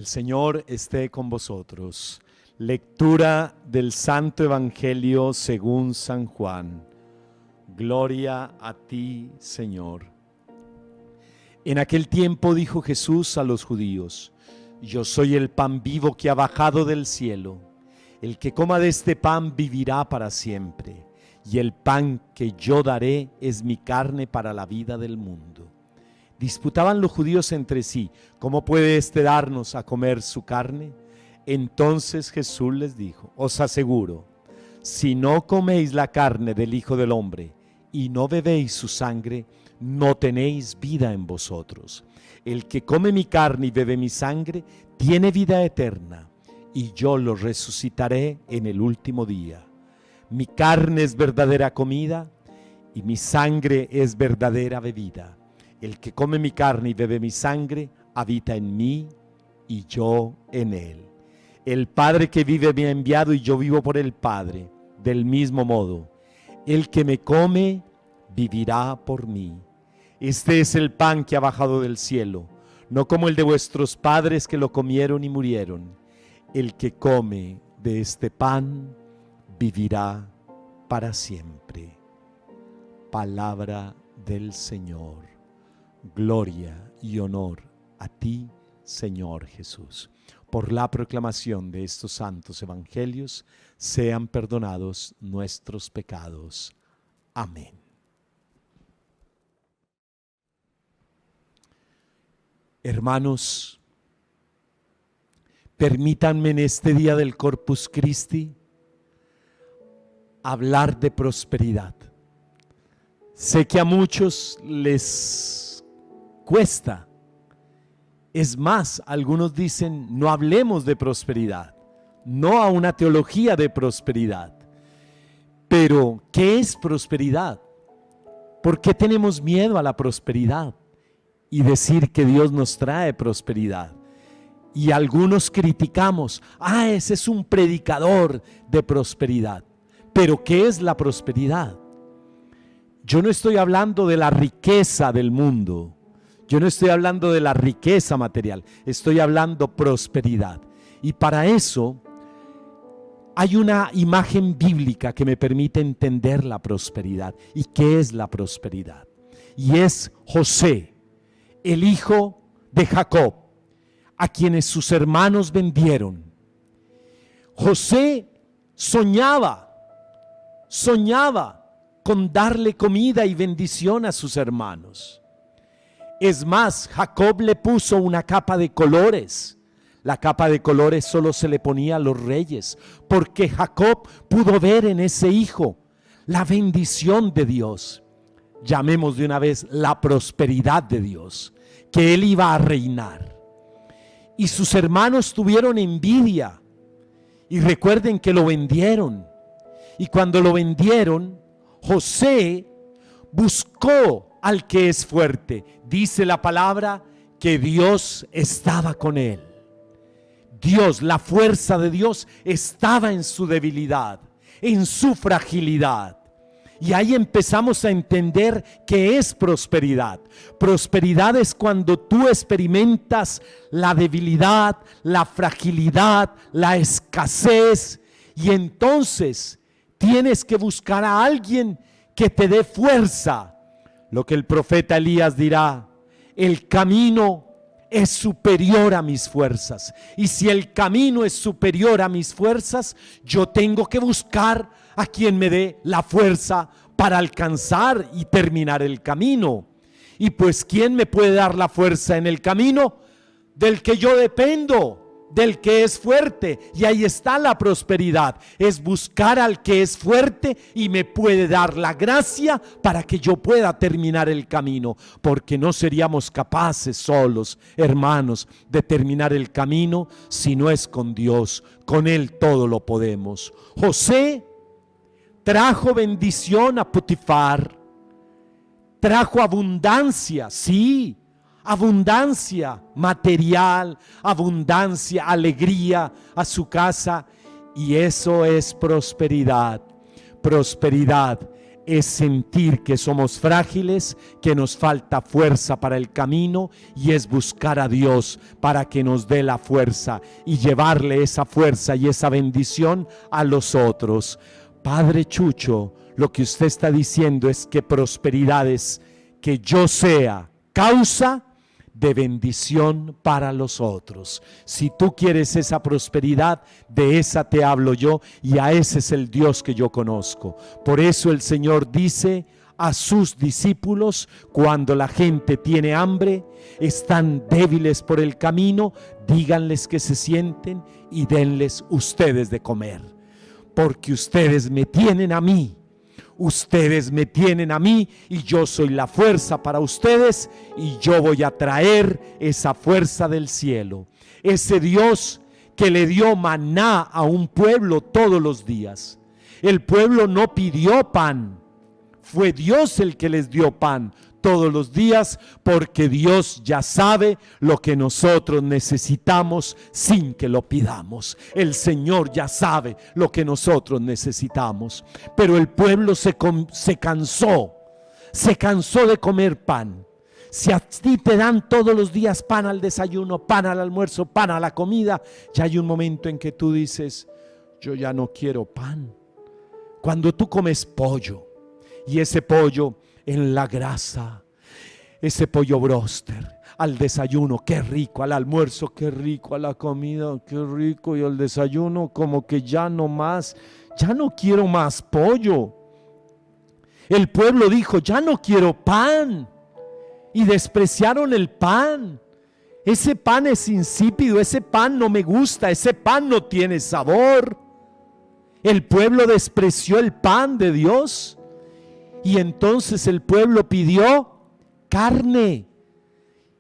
El Señor esté con vosotros. Lectura del Santo Evangelio según San Juan. Gloria a ti, Señor. En aquel tiempo dijo Jesús a los judíos: Yo soy el pan vivo que ha bajado del cielo. El que coma de este pan vivirá para siempre. Y el pan que yo daré es mi carne para la vida del mundo. Disputaban los judíos entre sí: ¿cómo puede éste darnos a comer su carne? Entonces Jesús les dijo: Os aseguro, si no coméis la carne del Hijo del Hombre y no bebéis su sangre, no tenéis vida en vosotros. El que come mi carne y bebe mi sangre tiene vida eterna, y yo lo resucitaré en el último día. Mi carne es verdadera comida y mi sangre es verdadera bebida. El que come mi carne y bebe mi sangre habita en mí y yo en él. El Padre que vive me ha enviado y yo vivo por el Padre. Del mismo modo, el que me come vivirá por mí. Este es el pan que ha bajado del cielo, no como el de vuestros padres que lo comieron y murieron. El que come de este pan vivirá para siempre. Palabra del Señor. Gloria y honor a ti, Señor Jesús. Por la proclamación de estos santos evangelios, sean perdonados nuestros pecados. Amén. Hermanos, permítanme en este día del Corpus Christi hablar de prosperidad. Sé que a muchos les cuesta. Es más, algunos dicen: no hablemos de prosperidad, no a una teología de prosperidad. Pero, ¿qué es prosperidad? ¿Por qué tenemos miedo a la prosperidad y decir que Dios nos trae prosperidad? Y algunos criticamos: ese es un predicador de prosperidad. Pero, ¿qué es la prosperidad? Yo no estoy hablando de la riqueza del mundo. Yo no estoy hablando de la riqueza material, estoy hablando prosperidad. Y para eso hay una imagen bíblica que me permite entender la prosperidad. ¿Y qué es la prosperidad? Y es José, el hijo de Jacob, a quienes sus hermanos vendieron. José soñaba con darle comida y bendición a sus hermanos. Es más, Jacob le puso una capa de colores. La capa de colores solo se le ponía a los reyes, porque Jacob pudo ver en ese hijo la bendición de Dios. Llamemos de una vez la prosperidad de Dios, que él iba a reinar. Y sus hermanos tuvieron envidia. Y recuerden que lo vendieron. Y cuando lo vendieron, José buscó al que es fuerte. Dice la palabra que Dios estaba con él. Dios, la fuerza de Dios estaba en su debilidad, en su fragilidad. Y ahí empezamos a entender qué es prosperidad. Prosperidad es cuando tú experimentas la debilidad, la fragilidad, la escasez, y entonces tienes que buscar a alguien que te dé fuerza. Lo que el profeta Elías dirá: el camino es superior a mis fuerzas. Y si el camino es superior a mis fuerzas, yo tengo que buscar a quien me dé la fuerza para alcanzar y terminar el camino. Y pues, ¿quién me puede dar la fuerza en el camino? Del que yo dependo, del que es fuerte. Y ahí está la prosperidad, es buscar al que es fuerte y me puede dar la gracia para que yo pueda terminar el camino, porque no seríamos capaces solos, hermanos, de terminar el camino si no es con Dios. Con Él todo lo podemos. José trajo bendición a Potifar, trajo abundancia, sí, abundancia material, abundancia, alegría a su casa, y eso es prosperidad. Prosperidad es sentir que somos frágiles, que nos falta fuerza para el camino, y es buscar a Dios para que nos dé la fuerza y llevarle esa fuerza y esa bendición a los otros. Padre Chucho, lo que usted está diciendo es que prosperidad es que yo sea causa de bendición para los otros. Si tú quieres esa prosperidad, de esa te hablo yo, y a ese es el Dios que yo conozco. Por eso el Señor dice a sus discípulos, cuando la gente tiene hambre, están débiles por el camino, díganles que se sienten y denles ustedes de comer, porque ustedes me tienen a mí. Ustedes me tienen a mí y yo soy la fuerza para ustedes, y yo voy a traer esa fuerza del cielo. Ese Dios que le dio maná a un pueblo todos los días. El pueblo no pidió pan, fue Dios el que les dio pan todos los días, porque Dios ya sabe lo que nosotros necesitamos sin que lo pidamos. El Señor ya sabe lo que nosotros necesitamos, pero el pueblo se cansó de comer pan. Si a ti te dan todos los días pan al desayuno, pan al almuerzo, pan a la comida, ya hay un momento en que tú dices, yo ya no quiero pan. Cuando tú comes pollo, y ese pollo en la grasa, ese pollo bróster, al desayuno, qué rico, al almuerzo, qué rico, a la comida, qué rico, y al desayuno como que ya no más, ya no quiero más pollo. El pueblo dijo, ya no quiero pan, y despreciaron el pan. Ese pan es insípido, ese pan no me gusta, ese pan no tiene sabor. El pueblo despreció el pan de Dios. Y entonces el pueblo pidió carne.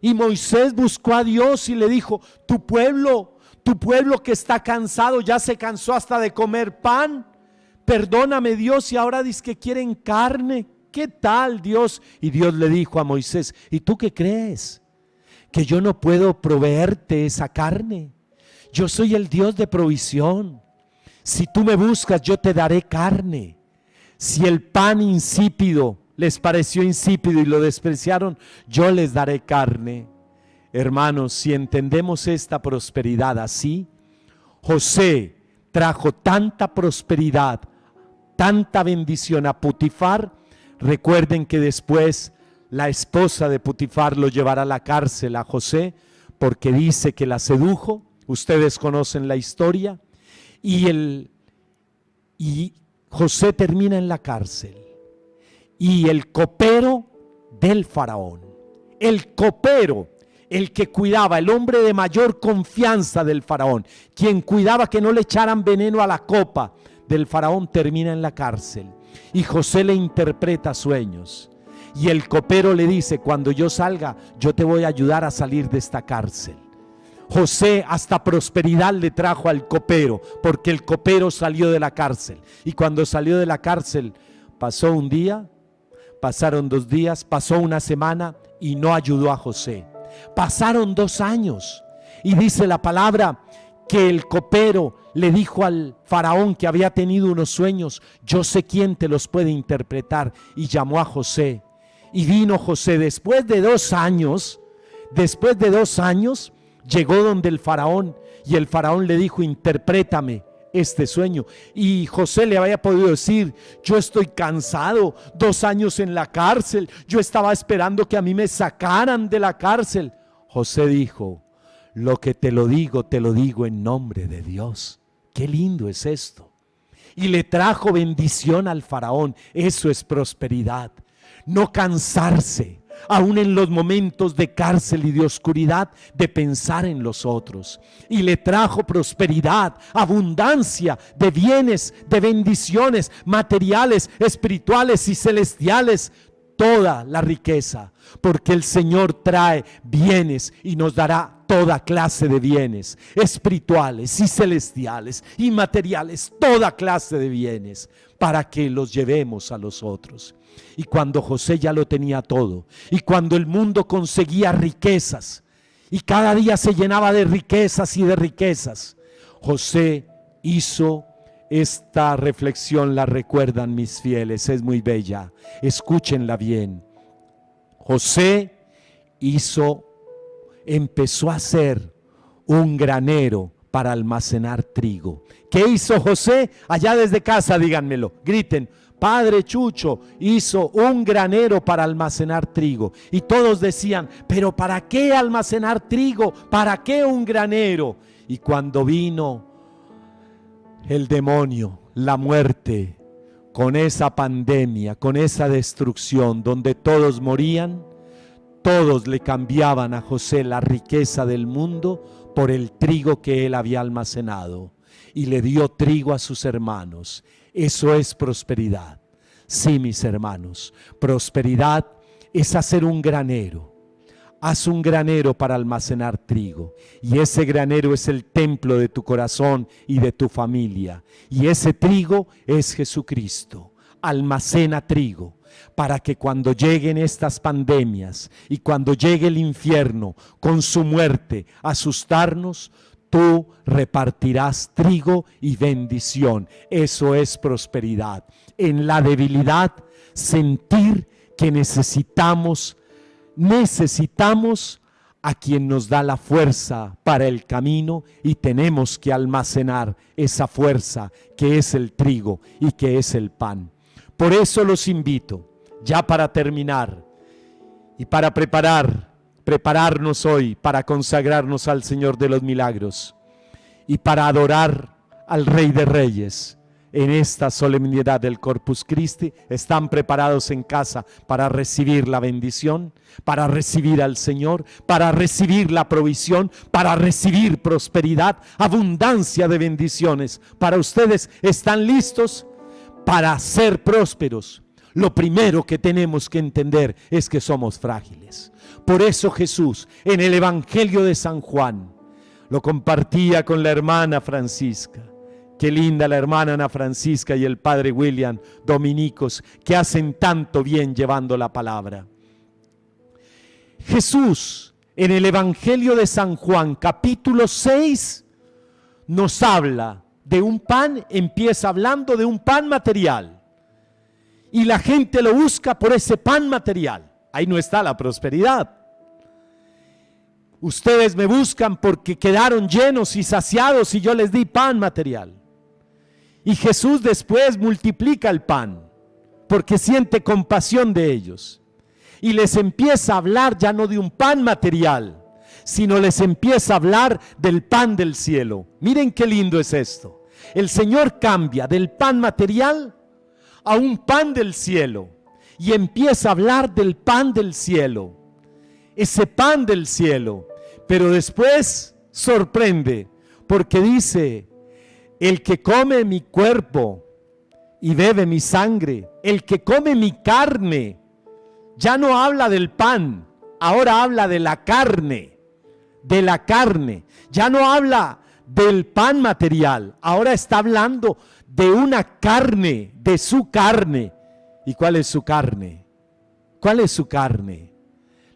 Y Moisés buscó a Dios y le dijo, tu pueblo que está cansado, ya se cansó hasta de comer pan. Perdóname, Dios, y ahora dice que quieren carne. ¿Qué tal, Dios? Y Dios le dijo a Moisés, ¿y tú qué crees? Que yo no puedo proveerte esa carne. Yo soy el Dios de provisión. Si tú me buscas, yo te daré carne. Si el pan insípido les pareció insípido y lo despreciaron, yo les daré carne. Hermanos, si entendemos esta prosperidad así, José trajo tanta prosperidad, tanta bendición a Potifar. Recuerden que después la esposa de Potifar lo llevará a la cárcel a José, porque dice que la sedujo. Ustedes conocen la historia. Y José termina en la cárcel, y el copero del faraón, el copero, el que cuidaba, el hombre de mayor confianza del faraón, quien cuidaba que no le echaran veneno a la copa del faraón, termina en la cárcel. Y José le interpreta sueños, y el copero le dice, cuando yo salga, yo te voy a ayudar a salir de esta cárcel. José hasta prosperidad le trajo al copero, porque el copero salió de la cárcel. Y cuando salió de la cárcel, pasó un día, pasaron 2 días, pasó una semana y no ayudó a José. Pasaron 2 años y dice la palabra que el copero le dijo al faraón que había tenido unos sueños, yo sé quién te los puede interpretar, y llamó a José. Y vino José después de 2 años, llegó donde el faraón, y el faraón le dijo, interprétame este sueño. Y José le había podido decir, yo estoy cansado, 2 años en la cárcel, yo estaba esperando que a mí me sacaran de la cárcel. José dijo, lo que te lo digo en nombre de Dios. Qué lindo es esto. Y le trajo bendición al faraón. Eso es prosperidad. No cansarse, aún en los momentos de cárcel y de oscuridad, de pensar en los otros. Y le trajo prosperidad, abundancia de bienes, de bendiciones materiales, espirituales y celestiales, toda la riqueza, porque el Señor trae bienes y nos dará toda clase de bienes, espirituales y celestiales y materiales, toda clase de bienes, para que los llevemos a los otros. Y cuando José ya lo tenía todo, y cuando el mundo conseguía riquezas, y cada día se llenaba de riquezas y de riquezas, José hizo Esta reflexión la recuerdan mis fieles, es muy bella, escúchenla bien. José empezó a hacer un granero para almacenar trigo. ¿Qué hizo José? Allá desde casa, díganmelo, griten: Padre Chucho hizo un granero para almacenar trigo. Y todos decían: ¿pero para qué almacenar trigo? ¿Para qué un granero? Y cuando vino el demonio, la muerte, con esa pandemia, con esa destrucción donde todos morían, todos le cambiaban a José la riqueza del mundo por el trigo que él había almacenado, y le dio trigo a sus hermanos. Eso es prosperidad. Sí, mis hermanos, prosperidad es hacer un granero. Haz un granero para almacenar trigo, y ese granero es el templo de tu corazón y de tu familia, y ese trigo es Jesucristo. Almacena trigo para que cuando lleguen estas pandemias y cuando llegue el infierno con su muerte a asustarnos, tú repartirás trigo y bendición. Eso es prosperidad. En la debilidad, sentir que necesitamos a quien nos da la fuerza para el camino, y tenemos que almacenar esa fuerza que es el trigo y que es el pan. Por eso los invito, ya para terminar y para prepararnos hoy para consagrarnos al Señor de los milagros y para adorar al Rey de Reyes en esta solemnidad del Corpus Christi. ¿Están preparados en casa para recibir la bendición, para recibir al Señor, para recibir la provisión, para recibir prosperidad, abundancia de bendiciones? Para ustedes, ¿están listos para ser prósperos? Lo primero que tenemos que entender es que somos frágiles. Por eso Jesús, en el Evangelio de San Juan, lo compartía con la hermana Francisca. Qué linda la hermana Ana Francisca y el padre William, dominicos, que hacen tanto bien llevando la palabra. Jesús, en el Evangelio de San Juan, capítulo 6, nos habla de un pan, empieza hablando de un pan material. Y la gente lo busca por ese pan material. Ahí no está la prosperidad. Ustedes me buscan porque quedaron llenos y saciados y yo les di pan material. Y Jesús después multiplica el pan porque siente compasión de ellos. Y les empieza a hablar ya no de un pan material, sino les empieza a hablar del pan del cielo. Miren qué lindo es esto. El Señor cambia del pan material a un pan del cielo y empieza a hablar del pan del cielo, ese pan del cielo. Pero después sorprende porque dice: el que come mi cuerpo y bebe mi sangre, el que come mi carne. Ya no habla del pan, ahora habla de la carne, ya no habla del pan material, ahora está hablando de una carne, de su carne. ¿Y cuál es su carne? ¿Cuál es su carne?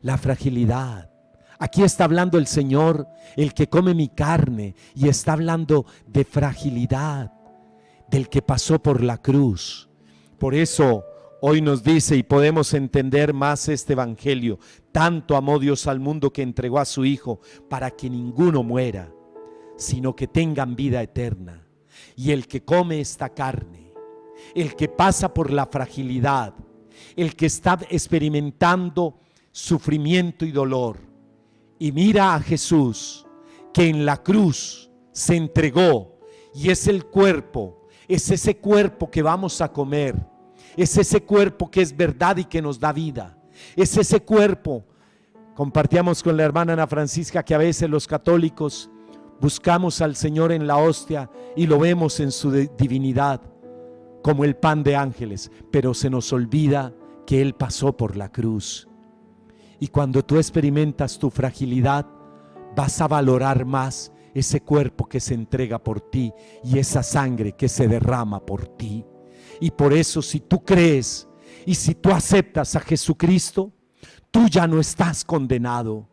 La fragilidad. Aquí está hablando el Señor, el que come mi carne, y está hablando de fragilidad, del que pasó por la cruz. Por eso hoy nos dice, y podemos entender más este evangelio: tanto amó Dios al mundo que entregó a su Hijo para que ninguno muera, sino que tengan vida eterna. Y el que come esta carne, el que pasa por la fragilidad, el que está experimentando sufrimiento y dolor, y mira a Jesús que en la cruz se entregó, y es el cuerpo, es ese cuerpo que vamos a comer, es ese cuerpo que es verdad y que nos da vida, es ese cuerpo. Compartíamos con la hermana Ana Francisca que a veces los católicos buscamos al Señor en la hostia y lo vemos en su divinidad como el pan de ángeles, pero se nos olvida que Él pasó por la cruz. Y cuando tú experimentas tu fragilidad, vas a valorar más ese cuerpo que se entrega por ti y esa sangre que se derrama por ti. Y por eso, si tú crees y si tú aceptas a Jesucristo, tú ya no estás condenado.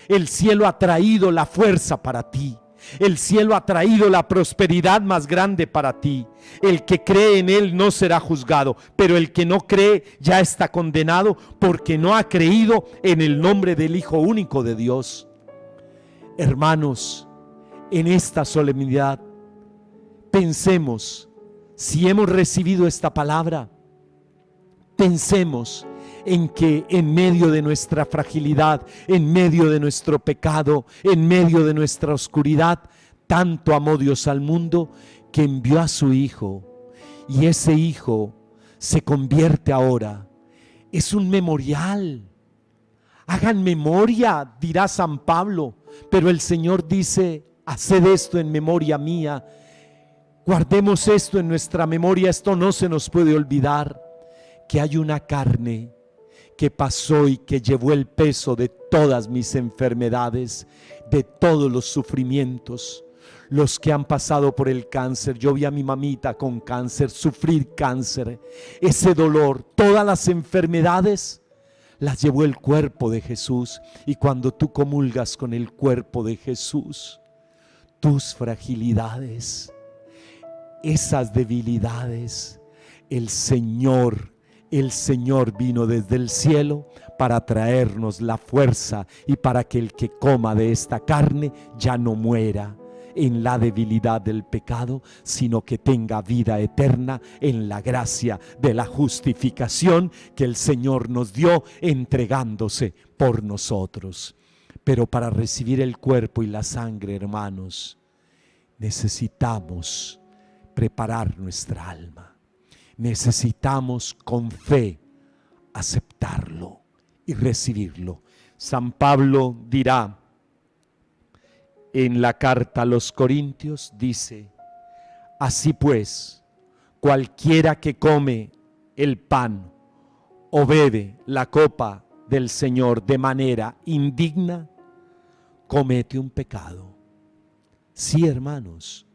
El cielo ha traído la fuerza para ti. El cielo ha traído la prosperidad más grande para ti. El que cree en Él no será juzgado, pero el que no cree ya está condenado porque no ha creído en el nombre del Hijo único de Dios. Hermanos, en esta solemnidad, pensemos, si hemos recibido esta palabra, pensemos en que en medio de nuestra fragilidad, en medio de nuestro pecado, en medio de nuestra oscuridad, tanto amó Dios al mundo que envió a su Hijo, y ese Hijo se convierte ahora, es un memorial. Hagan memoria, dirá San Pablo, pero el Señor dice: haced esto en memoria mía. Guardemos esto en nuestra memoria, esto no se nos puede olvidar, que hay una carne que pasó y que llevó el peso de todas mis enfermedades, de todos los sufrimientos. Los que han pasado por el cáncer, yo vi a mi mamita con cáncer, sufrir cáncer, ese dolor, todas las enfermedades las llevó el cuerpo de Jesús. Y cuando tú comulgas con el cuerpo de Jesús, tus fragilidades, esas debilidades, el Señor vino desde el cielo para traernos la fuerza y para que el que coma de esta carne ya no muera en la debilidad del pecado, sino que tenga vida eterna en la gracia de la justificación que el Señor nos dio entregándose por nosotros. Pero para recibir el cuerpo y la sangre, hermanos, necesitamos preparar nuestra alma. Necesitamos con fe aceptarlo y recibirlo. San Pablo dirá en la carta a los Corintios, dice: así pues, cualquiera que come el pan o bebe la copa del Señor de manera indigna, comete un pecado. Sí, hermanos,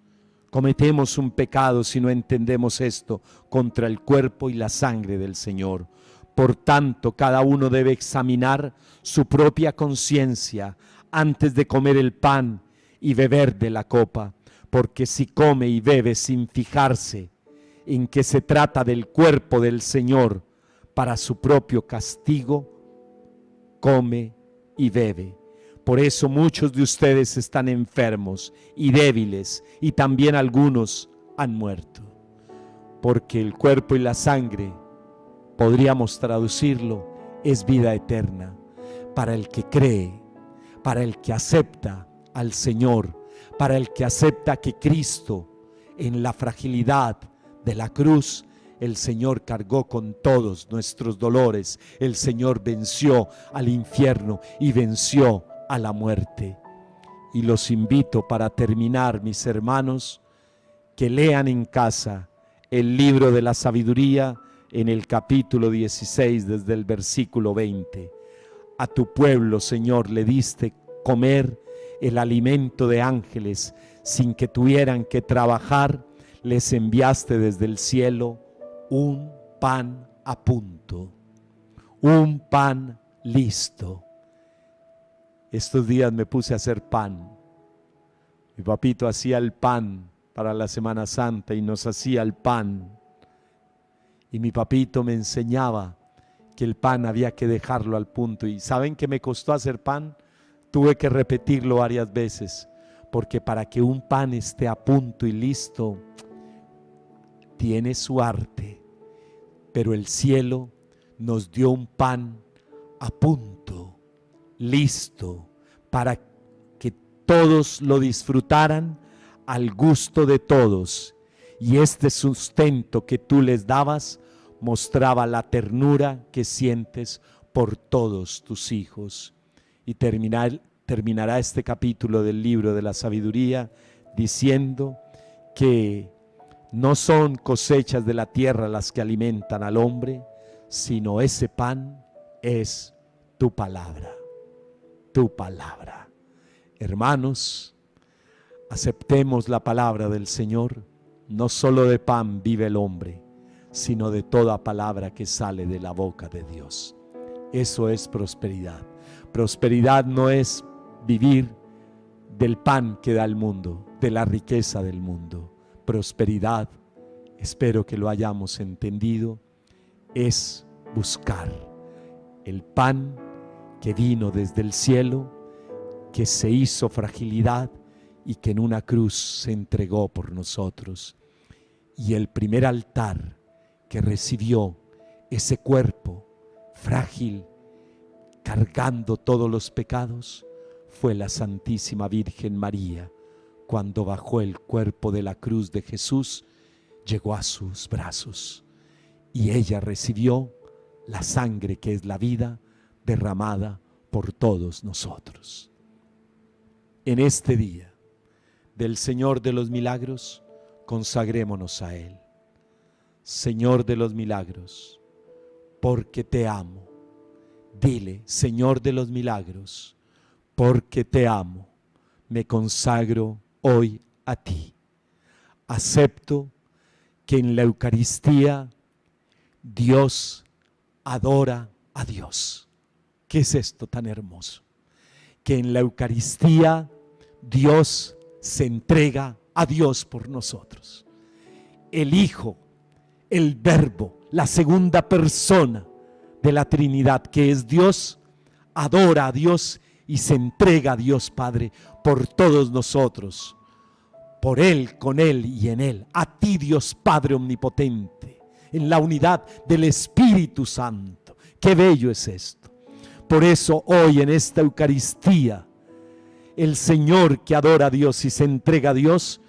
cometemos un pecado si no entendemos esto contra el cuerpo y la sangre del Señor. Por tanto, cada uno debe examinar su propia conciencia antes de comer el pan y beber de la copa, porque si come y bebe sin fijarse en que se trata del cuerpo del Señor para su propio castigo, come y bebe. Por eso muchos de ustedes están enfermos y débiles, y también algunos han muerto. Porque el cuerpo y la sangre, podríamos traducirlo, es vida eterna para el que cree, para el que acepta al Señor, para el que acepta que Cristo, en la fragilidad de la cruz, el Señor cargó con todos nuestros dolores. El Señor venció al infierno y venció a la muerte. Y los invito, para terminar, mis hermanos, que lean en casa el libro de la sabiduría en el capítulo 16, desde el versículo 20. A tu pueblo, Señor, le diste comer el alimento de ángeles, sin que tuvieran que trabajar. Les enviaste desde el cielo un pan a punto, un pan listo. Estos días me puse a hacer pan. Mi papito hacía el pan para la Semana Santa y nos hacía el pan. Y mi papito me enseñaba que el pan había que dejarlo al punto. ¿Y saben qué me costó hacer pan? Tuve que repetirlo varias veces, porque para que un pan esté a punto y listo, tiene su arte. Pero el cielo nos dio un pan a punto, listo, para que todos lo disfrutaran al gusto de todos. Y este sustento que tú les dabas mostraba la ternura que sientes por todos tus hijos. Y terminará este capítulo del libro de la sabiduría diciendo que no son cosechas de la tierra las que alimentan al hombre, sino ese pan es tu palabra. Tu palabra. Hermanos, aceptemos la palabra del Señor. No solo de pan vive el hombre, sino de toda palabra que sale de la boca de Dios. Eso es prosperidad. Prosperidad no es vivir del pan que da el mundo, de la riqueza del mundo. Prosperidad, espero que lo hayamos entendido, es buscar el pan que vino desde el cielo, que se hizo fragilidad y que en una cruz se entregó por nosotros. Y el primer altar que recibió ese cuerpo frágil, cargando todos los pecados, fue la Santísima Virgen María. Cuando bajó el cuerpo de la cruz de Jesús, llegó a sus brazos y ella recibió la sangre que es la vida derramada por todos nosotros. En este día del Señor de los Milagros, consagrémonos a Él. Señor de los milagros, porque te amo. Dile, Señor de los milagros, porque te amo, me consagro hoy a ti. Acepto que en la Eucaristía Dios adora a Dios. ¿Qué es esto tan hermoso? Que en la Eucaristía Dios se entrega a Dios por nosotros. El Hijo, el Verbo, la segunda persona de la Trinidad, que es Dios, adora a Dios y se entrega a Dios Padre por todos nosotros, por Él, con Él y en Él. A ti, Dios Padre omnipotente, en la unidad del Espíritu Santo. Qué bello es esto. Por eso hoy en esta Eucaristía, el Señor que adora a Dios y se entrega a Dios,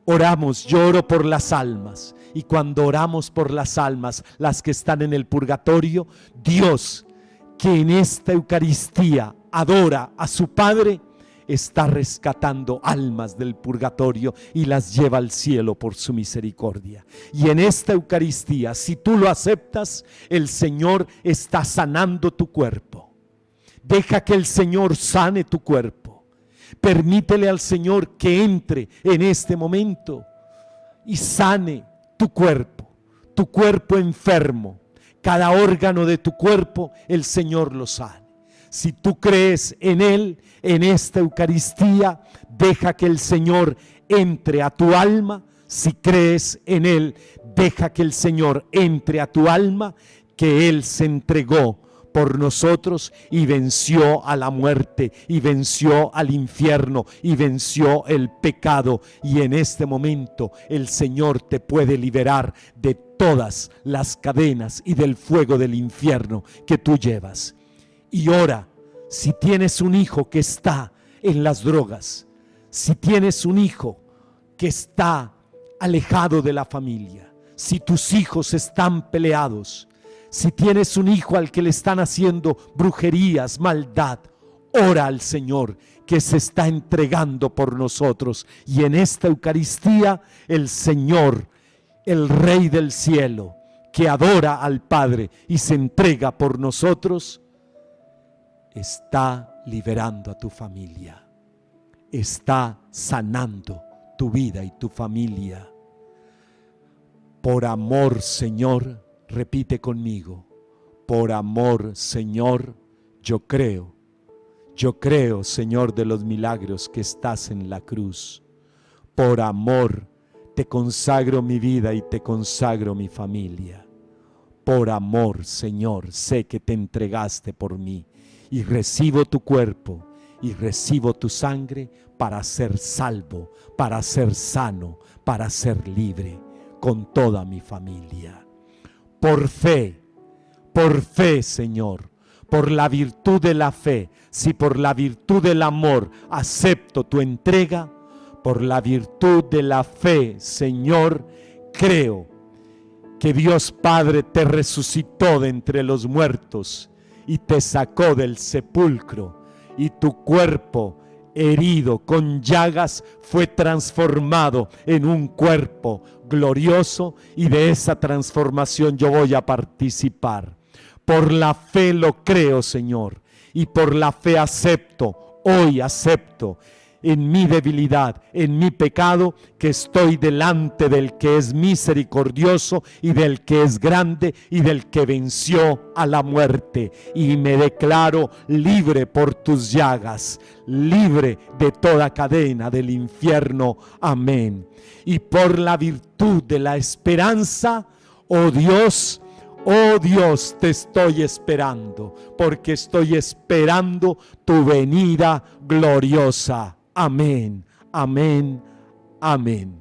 oramos. Yo oro por las almas, y cuando oramos por las almas, las que están en el purgatorio, Dios, que en esta Eucaristía adora a su Padre, está rescatando almas del purgatorio y las lleva al cielo por su misericordia. Y en esta Eucaristía, si tú lo aceptas, el Señor está sanando tu cuerpo. Deja que el Señor sane tu cuerpo. Permítele al Señor que entre en este momento y sane tu cuerpo enfermo. Cada órgano de tu cuerpo, el Señor lo sane. Si tú crees en Él, en esta Eucaristía, deja que el Señor entre a tu alma. Si crees en Él, deja que el Señor entre a tu alma, que Él se entregó por nosotros y venció a la muerte y venció al infierno y venció el pecado. Y en este momento el Señor te puede liberar de todas las cadenas y del fuego del infierno que tú llevas. Y ora, si tienes un hijo que está en las drogas, si tienes un hijo que está alejado de la familia, si tus hijos están peleados, si tienes un hijo al que le están haciendo brujerías, maldad, ora al Señor que se está entregando por nosotros. Y en esta Eucaristía el Señor, el Rey del cielo, que adora al Padre y se entrega por nosotros, está liberando a tu familia, está sanando tu vida y tu familia. Por amor, Señor, repite conmigo, por amor, Señor, yo creo, Señor de los milagros, que estás en la cruz. Por amor, te consagro mi vida y te consagro mi familia. Por amor, Señor, sé que te entregaste por mí y recibo tu cuerpo y recibo tu sangre para ser salvo, para ser sano, para ser libre con toda mi familia. Por fe, Señor, por la virtud de la fe, si por la virtud del amor acepto tu entrega, por la virtud de la fe, Señor, creo que Dios Padre te resucitó de entre los muertos y te sacó del sepulcro, y tu cuerpo herido con llagas fue transformado en un cuerpo glorioso, y de esa transformación yo voy a participar. Por la fe lo creo, Señor, y por la fe acepto, hoy acepto en mi debilidad, en mi pecado, que estoy delante del que es misericordioso y del que es grande y del que venció a la muerte. Y me declaro libre por tus llagas, libre de toda cadena del infierno. Amén. Y por la virtud de la esperanza, oh Dios, te estoy esperando, porque estoy esperando tu venida gloriosa. Amén, amén, amén.